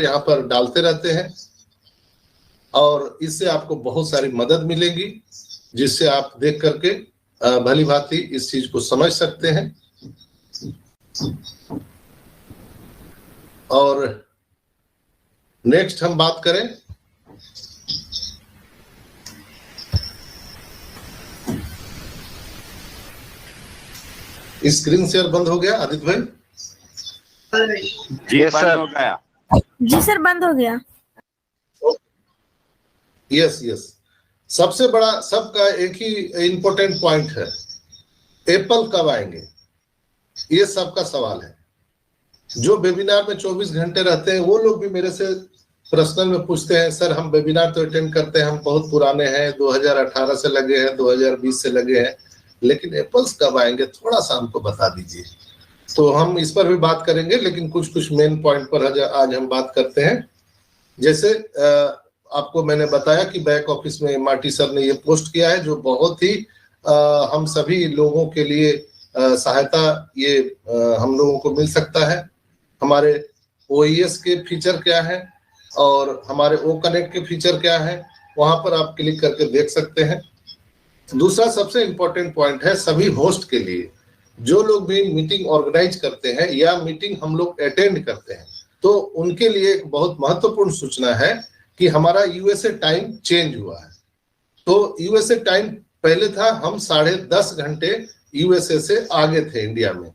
यहाँ पर डालते रहते हैं और इससे आपको बहुत सारी मदद मिलेगी, जिससे आप देख करके भली भांति इस चीज को समझ सकते हैं। और नेक्स्ट हम बात करें स्क्रीन शेयर बंद हो गया आदित्य भाई? जी सर हो गया। जी सर बंद हो गया। यस यस, सबसे बड़ा सबका एक ही इंपॉर्टेंट पॉइंट है, एप्पल कब आएंगे, ये सबका सवाल है। जो वेबिनार में 24 घंटे रहते हैं वो लोग भी मेरे से पर्सनल में पूछते हैं, सर हम वेबिनार तो अटेंड करते हैं, हम बहुत पुराने हैं, 2018 से लगे हैं, 2020 से लगे हैं, लेकिन एप्पल्स कब आएंगे थोड़ा सा हमको बता दीजिए। तो हम इस पर भी बात करेंगे, लेकिन कुछ मेन पॉइंट पर आज हम बात करते हैं। जैसे आपको मैंने बताया कि बैक ऑफिस में मार्टी सर ने ये पोस्ट किया है, जो बहुत ही हम सभी लोगों के लिए सहायता ये हम लोगों को मिल सकता है। हमारे OES के फीचर क्या है और हमारे O कनेक्ट के फीचर क्या है, वहां पर आप क्लिक करके देख सकते हैं। दूसरा सबसे इंपॉर्टेंट पॉइंट है सभी होस्ट के लिए, जो लोग भी मीटिंग ऑर्गेनाइज करते हैं या मीटिंग हम लोग अटेंड करते हैं, तो उनके लिए एक बहुत महत्वपूर्ण सूचना है कि हमारा USA टाइम चेंज हुआ है। तो USA टाइम पहले था, हम 10.5 घंटे USA से आगे थे इंडिया में,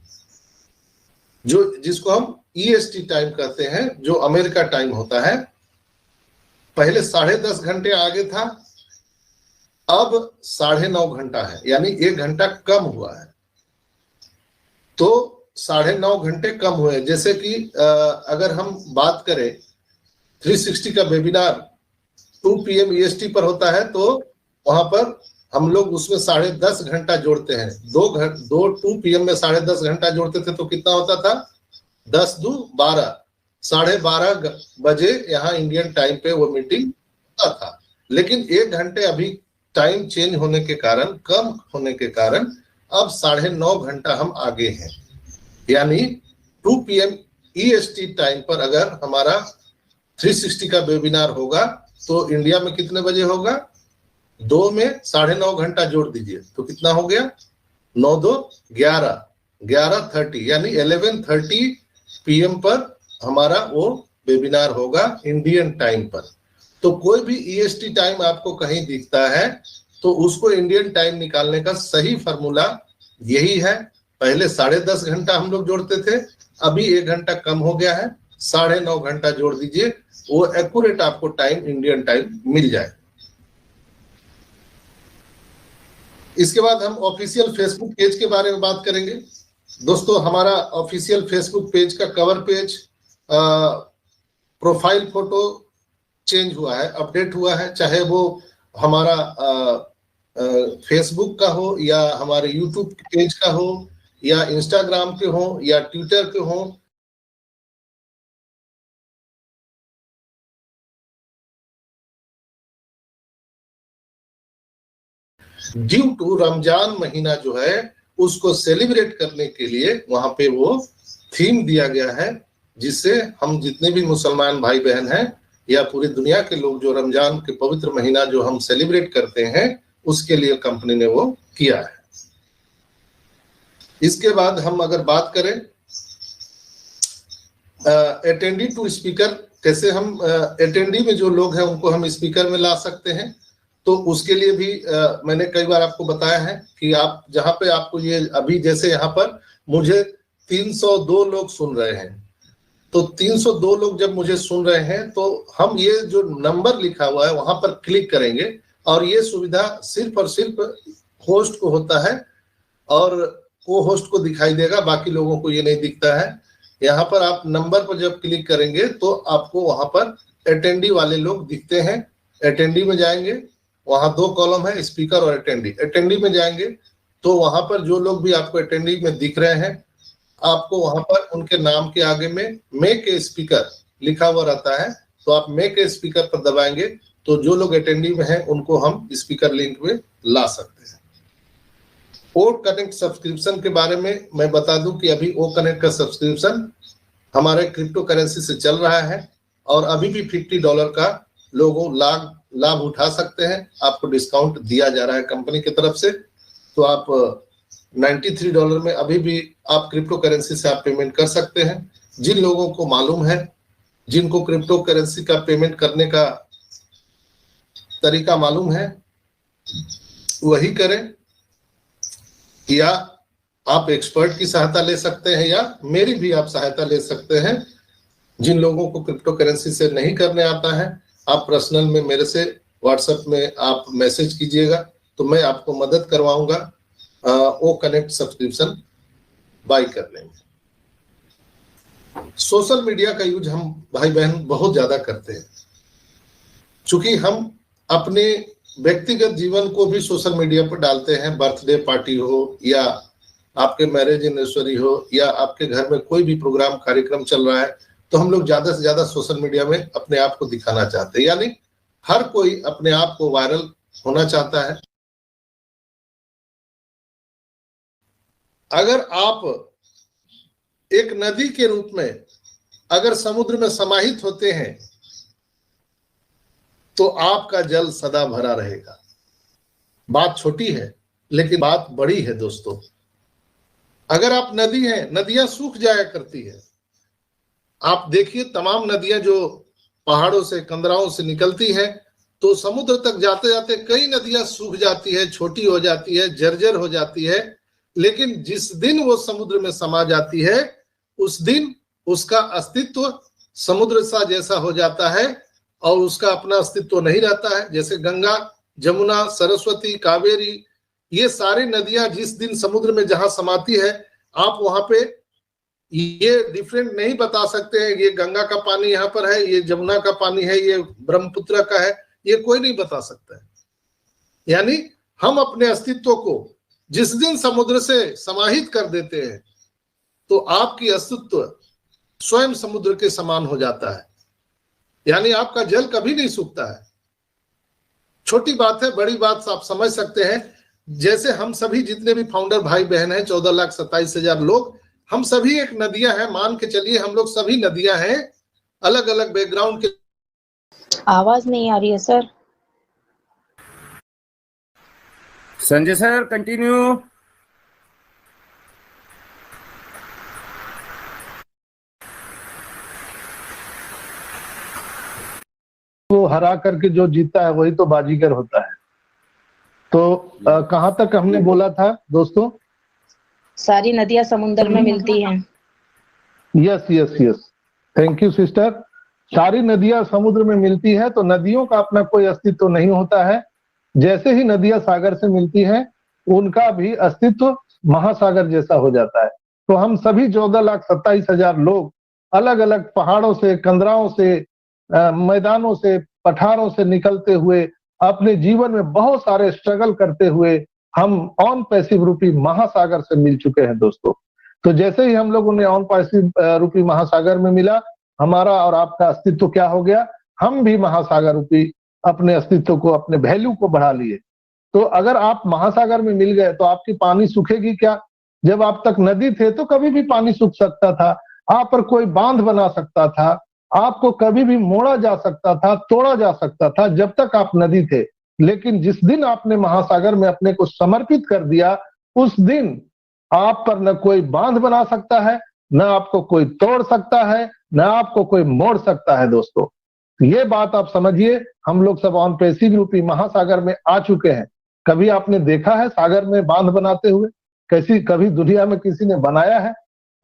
जो जिसको हम EST टाइम कहते हैं, जो अमेरिका टाइम होता है। पहले 10.5 घंटे आगे था, अब 9.5 घंटा है, यानी 1 घंटा कम हुआ है। तो 9.5 घंटे कम हुए। जैसे कि अगर हम बात करें 360 का वेबिनार 2 PM EST पर होता है, तो वहां पर हम लोग उसमें 10.5 घंटा जोड़ते हैं। 2 PM में 10.5 घंटा जोड़ते थे तो कितना होता था, 10 2 12, 12:30 बजे यहाँ इंडियन टाइम पे वो मीटिंग होता था। लेकिन 1 घंटे अभी टाइम चेंज होने के कारण, कम होने के कारण अब 9.5 घंटा हम आगे हैं। यानी 2 PM EST टाइम पर अगर हमारा 360 का वेबिनार होगा तो इंडिया में कितने बजे होगा, 2 में 9.5 घंटा जोड़ दीजिए तो कितना हो गया, 9 2 11, 11:30 यानी 11:30 PM पर हमारा वो वेबिनार होगा इंडियन टाइम पर। तो कोई भी EST टाइम आपको कहीं दिखता है तो उसको इंडियन टाइम निकालने का सही फार्मूला यही है। पहले 10.5 घंटा हम लोग जोड़ते थे, अभी 1 घंटा कम हो गया है, 9.5 घंटा जोड़ दीजिए, वो एक्यूरेट आपको टाइम इंडियन टाइम मिल जाए। इसके बाद हम ऑफिशियल फेसबुक पेज के बारे में बात करेंगे। दोस्तों, हमारा ऑफिशियल फेसबुक पेज का cover page, profile photo change हुआ है, अपडेट हुआ है, चाहे वो हमारा फेसबुक का हो या हमारे यूट्यूब पेज का हो या इंस्टाग्राम के हो या ट्विटर के हो। ड्यू टू रमजान महीना जो है उसको सेलिब्रेट करने के लिए वहां पे वो थीम दिया गया है, जिससे हम जितने भी मुसलमान भाई बहन हैं या पूरी दुनिया के लोग जो रमजान के पवित्र महीना जो हम सेलिब्रेट करते हैं उसके लिए कंपनी ने वो किया है। इसके बाद हम अगर बात करें अटेंडी टू स्पीकर, कैसे हम अटेंडी में जो लोग हैं उनको हम स्पीकर में ला सकते हैं, तो उसके लिए भी मैंने कई बार आपको बताया है कि आप जहां पे आपको ये अभी जैसे यहाँ पर मुझे 302 लोग सुन रहे हैं, तो 302 लोग जब मुझे सुन रहे हैं तो हम ये जो नंबर लिखा हुआ है वहां पर क्लिक करेंगे और ये सुविधा सिर्फ और सिर्फ होस्ट को होता है और को होस्ट को दिखाई देगा, बाकी लोगों को ये नहीं दिखता है। यहाँ पर आप नंबर पर जब क्लिक करेंगे तो आपको वहां पर अटेंडी वाले लोग दिखते हैं। अटेंडी में जाएंगे, वहां 2 कॉलम है, स्पीकर और अटेंडी। अटेंडी में जाएंगे तो वहां पर जो लोग भी आपको अटेंडी में दिख रहे हैं, आपको वहां पर उनके नाम के आगे में मेक ए स्पीकर लिखा हुआ रहता है, तो आप मेक ए स्पीकर पर दबाएंगे तो जो लोग अटेंडी में हैं उनको हम स्पीकर लिंक में ला सकते हैं। ओ कनेक्ट सब्सक्रिप्शन के बारे में मैं बता दूं कि अभी ओ कनेक्ट का सब्सक्रिप्शन हमारे क्रिप्टो करेंसी से चल रहा है और अभी भी $50 का लोगों लाभ उठा सकते हैं। आपको डिस्काउंट दिया जा रहा है कंपनी की तरफ से, तो आप $93 में अभी भी आप क्रिप्टो करेंसी से आप पेमेंट कर सकते हैं। जिन लोगों को मालूम है, जिनको क्रिप्टो करेंसी का पेमेंट करने का तरीका मालूम है, वही करें, या आप एक्सपर्ट की सहायता ले सकते हैं, या मेरी भी आप सहायता ले सकते हैं। जिन लोगों को क्रिप्टो करेंसी से नहीं करने आता है, आप पर्सनल में मेरे से व्हाट्सएप में आप मैसेज कीजिएगा, तो मैं आपको मदद करवाऊंगा, वो कनेक्ट सब्सक्रिप्शन बाय कर लेंगे। सोशल मीडिया का यूज हम भाई बहन बहुत ज्यादा करते हैं, चूंकि हम अपने व्यक्तिगत जीवन को भी सोशल मीडिया पर डालते हैं। बर्थडे पार्टी हो, या आपके मैरिज एनिवर्सरी हो, या आपके घर में कोई भी प्रोग्राम कार्यक्रम चल रहा है, तो हम लोग ज्यादा से ज्यादा सोशल मीडिया में अपने आप को दिखाना चाहते हैं। यानी हर कोई अपने आप को वायरल होना चाहता है। अगर आप एक नदी के रूप में अगर समुद्र में समाहित होते हैं, तो आपका जल सदा भरा रहेगा। बात छोटी है लेकिन बात बड़ी है दोस्तों। अगर आप नदी हैं, नदियां सूख जाया करती है। आप देखिए तमाम नदियां जो पहाड़ों से, कंदराओं से निकलती हैं, तो समुद्र तक जाते जाते कई नदियां सूख जाती है, छोटी हो जाती है, जर्जर हो जाती है। लेकिन जिस दिन वो समुद्र में समा जाती है, उस दिन उसका अस्तित्व समुद्र सा जैसा हो जाता है और उसका अपना अस्तित्व नहीं रहता है। जैसे गंगा, जमुना, सरस्वती, कावेरी, ये सारी नदियां जिस दिन समुद्र में जहां समाती है, आप वहां पे ये डिफरेंट नहीं बता सकते हैं, ये गंगा का पानी यहाँ पर है, ये जमुना का पानी है, ये ब्रह्मपुत्र का है, ये कोई नहीं बता सकता है। यानी हम अपने अस्तित्व को जिस दिन समुद्र से समाहित कर देते हैं, तो आपकी अस्तित्व स्वयं समुद्र के समान हो जाता है। यानी आपका जल कभी नहीं सूखता है। छोटी बात है, बड़ी बात आप समझ सकते हैं। जैसे हम सभी जितने भी फाउंडर भाई बहन हैं, 14,27,000 लोग, हम सभी एक नदियां हैं। मान के चलिए हम लोग सभी नदियां हैं, अलग अलग बैकग्राउंड के। आवाज नहीं आ रही है सर। Sanjay sir continue. को हरा करके जो जीता है वही तो बाजीगर होता है। तो कहां तक हमने बोला था दोस्तों? सारी नदियां समुद्र में मिलती हैं। Yes yes yes, thank you sister. सारी नदियां समुद्र में मिलती है, तो नदियों का अपना कोई अस्तित्व नहीं होता है। जैसे ही नदियां सागर से मिलती हैं, उनका भी अस्तित्व महासागर जैसा हो जाता है। तो हम सभी 14,27,000 लोग अलग अलग पहाड़ों से, कंदराओं से, मैदानों से, पठारों से निकलते हुए अपने जीवन में बहुत सारे स्ट्रगल करते हुए हम ऑन पैसिव रूपी महासागर से मिल चुके हैं दोस्तों। तो जैसे ही हम लोगों ने ऑन पैसिव रूपी महासागर में मिला, हमारा और आपका अस्तित्व क्या हो गया? हम भी महासागर रूपी अपने अस्तित्व को, अपने वैल्यू को बढ़ा लिए। तो अगर आप महासागर में मिल गए तो आपकी पानी सूखेगी क्या? जब आप तक नदी थे तो कभी भी पानी सूख सकता था, आप पर कोई बांध बना सकता था, आपको कभी भी मोड़ा जा सकता था, तोड़ा जा सकता था, जब तक आप नदी थे। लेकिन जिस दिन आपने महासागर में अपने को समर्पित कर दिया, उस दिन आप पर न कोई बांध बना सकता है, न आपको कोई तोड़ सकता है, न आपको कोई मोड़ सकता है दोस्तों। ये बात आप समझिए। हम लोग सब ऑन पैसिव रूपी महासागर में आ चुके हैं। कभी आपने देखा है सागर में बांध बनाते हुए? कभी दुनिया में किसी ने बनाया है?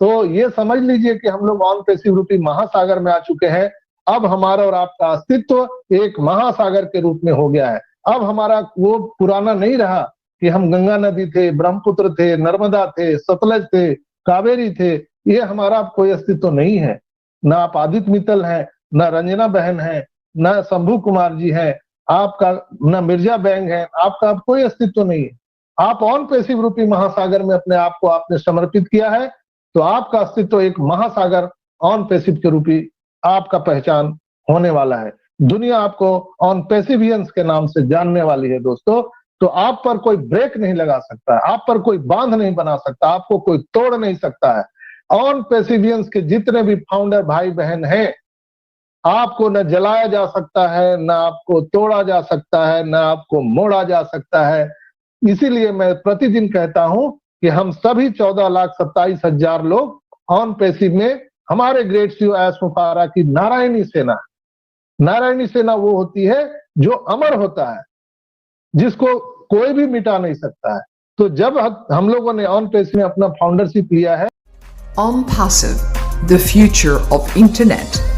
तो ये समझ लीजिए कि हम लोग ऑन पैसिव रूपी महासागर में आ चुके हैं। अब हमारा और आपका अस्तित्व एक महासागर के रूप में हो गया है। अब हमारा वो पुराना नहीं रहा कि हम गंगा नदी थे, ब्रह्मपुत्र थे, नर्मदा थे, सतलज थे, कावेरी थे। ये हमारा अब कोई अस्तित्व नहीं है। ना आप आदित्य मित्तल हैं, ना रंजना बहन है, ना शंभू कुमार जी हैं, आपका ना मिर्जा बैंग है, आपका अब कोई अस्तित्व नहीं है। आप ऑन पैसिव रूपी महासागर में अपने आप को आपने समर्पित किया है, तो आपका अस्तित्व एक महासागर ऑन पैसिव के रूपी आपका पहचान होने वाला है। दुनिया आपको ऑन पैसिवियंस के नाम से जानने वाली है दोस्तों। तो आप पर कोई ब्रेक नहीं लगा सकता है, आप पर कोई बांध नहीं बना सकता, आपको कोई तोड़ नहीं सकता है। ऑन पैसिवियंस के जितने भी फाउंडर भाई बहन हैं, आपको न जलाया जा सकता है, न आपको तोड़ा जा सकता है, न आपको मोड़ा जा सकता है। इसीलिए मैं प्रतिदिन कहता हूं कि हम सभी 14,27,000 लोग ऑन पैसिव में हमारे ग्रेट सीओ एस मुफारा की नारायणी सेना। नारायणी सेना वो होती है जो अमर होता है, जिसको कोई भी मिटा नहीं सकता है। तो जब हम लोगों ने ऑन पैसिव में अपना फाउंडरशिप लिया है, OnPassive, the future of internet.